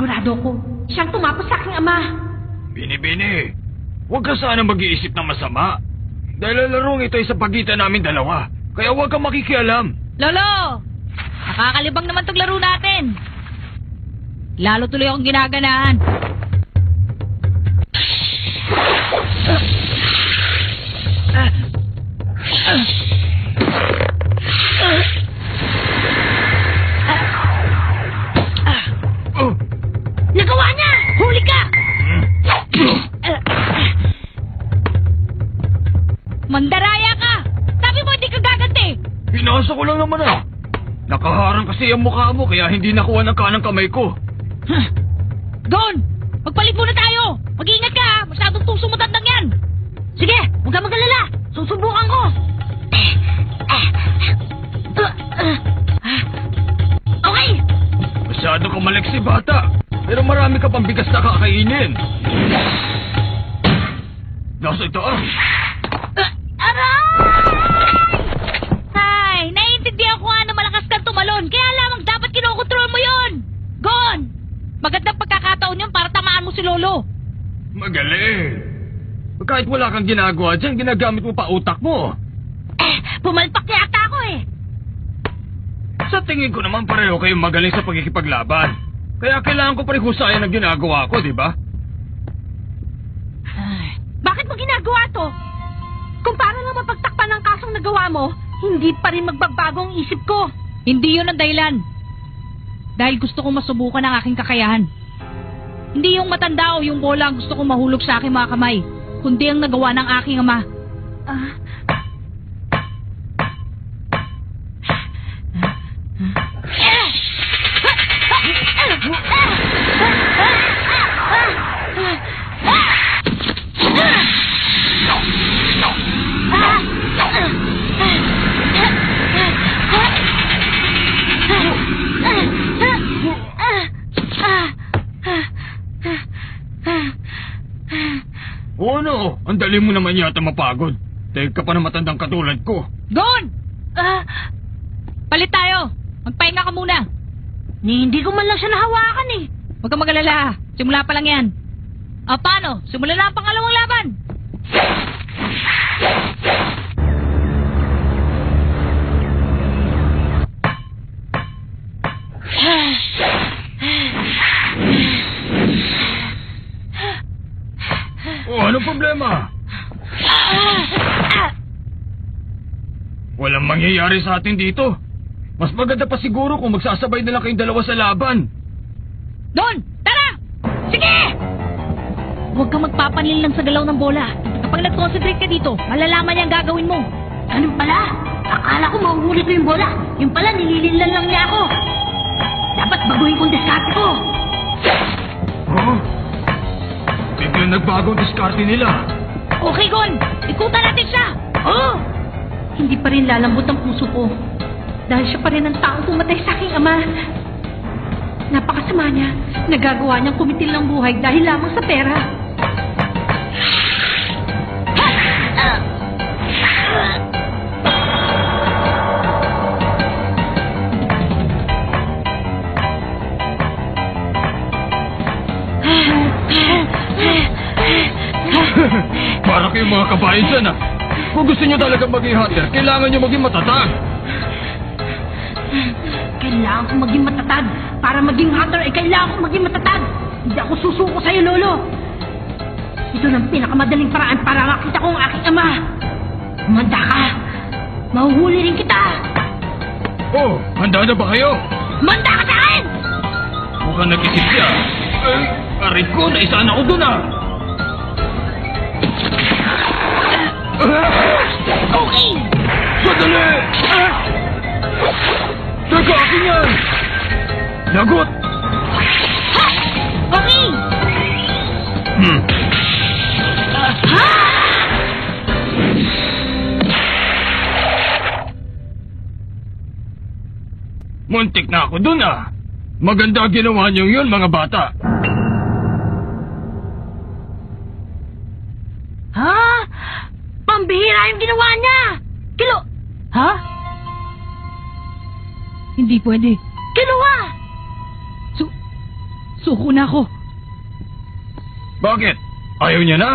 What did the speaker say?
Sigurado ko, siyang tumapos sa aking ama. Bini, huwag ka sana mag-iisip ng masama. Dahil larong ito ay sa pagitan namin dalawa. Kaya huwag kang makikialam. Lolo! Nakakalibang naman tong laro natin. Lalo tuloy akong ginaganahan. Nagawa niya! Huli ka! Mandaraya ka! Sabi mo hindi ka gaganti! Pinasa ko lang naman Nakaharang kasi ang mukha mo kaya hindi nakuha ng kanang kamay ko. Don! Magpalit muna tayo! Mag-iingat ka ha! Masyadong tuso matandang yan! Sige, huwag ka mag-alala! Susubukan ko! Okay! Masyado ka maleksi bata. Pero marami ka pang bigas na kakainin. Nasa itaas. Ay, naiintindihan ko nga na malakas kang tumalon. Kaya lamang dapat kinokontrol mo yun! Gon! Magandang pagkakataon yun para tamaan mo si Lolo. Magaling. Kahit wala kang ginagawa dyan, ginagamit mo pa utak mo. Pumalpak yata ako Sa tingin ko naman pareho kayong magaling sa pagkikipaglaban. Kaya kailangan ko pa rin husayan ang ginagawa ko, di ba? Bakit mo ginagawa to? Kung para lang mapagtakpan ng kasong nagawa mo, hindi pa rin magbabago ang isip ko. Hindi yun ang dahilan. Dahil gusto kong masubukan ang aking kakayahan. Hindi yung matanda o yung bola ang gusto kong mahulog sa aking mga kamay, kundi ang nagawa ng aking ama. O ano? Ang dali mo naman yata mapagod. Dahil ka pa na matandang katulad ko. Gon! Palit tayo! Magpahinga ka muna! Hindi ko man lang siya nahawakan Huwag kang mag-alala. Simula pa lang yan. Paano? Simula na ang pangalawang laban! Anong problema? Walang mangyayari sa atin dito. Mas maganda pa siguro kung magsasabay na lang kayong dalawa sa laban. Don! Tara! Sige! Huwag kang magpapanlil lang sa galaw ng bola. Kapag nag-concentrate ka dito, malalaman niya ang gagawin mo. Ganun pala? Akala ko mahuhuli ko yung bola. Yung pala, nililinlan lang niya ako. Dapat baguhin kong diskarte ko. Biglang nagbago ang diskarte nila. Okay, Gon! Ikutan natin siya! Hindi pa rin lalambot ang puso ko. Dahil siya pa rin ang taong pumatay sa aking ama. Napakasama niya. Nagagawa niyang kumitil ng buhay dahil lamang sa pera. Para kayong mga kabayan dyan Kung gusto nyo talagang maging hunter, kailangan nyo maging matatag. Kailangan ko maging matatag. Para maging hunter, kailangan ko maging matatag. Hindi ako susuko sa'yo, Lolo. Ito lang pinakamadaling paraan para makita ko ang aking ama. Humanda ka. Mahuhuli rin kita. Handa na ba kayo? Humanda ka sa akin! Mukhang nag-isip siya. Aray ko, naisaan ako dun Okay! Sandali! Teka, akin yan! Lagot! Okay! Muntik na ako dun Maganda ginawa niyo yun, mga bata. Pambihira yung ginawa niya! Hindi pwede. Kinuha! Suko na ako. Bakit? Ayaw niya na?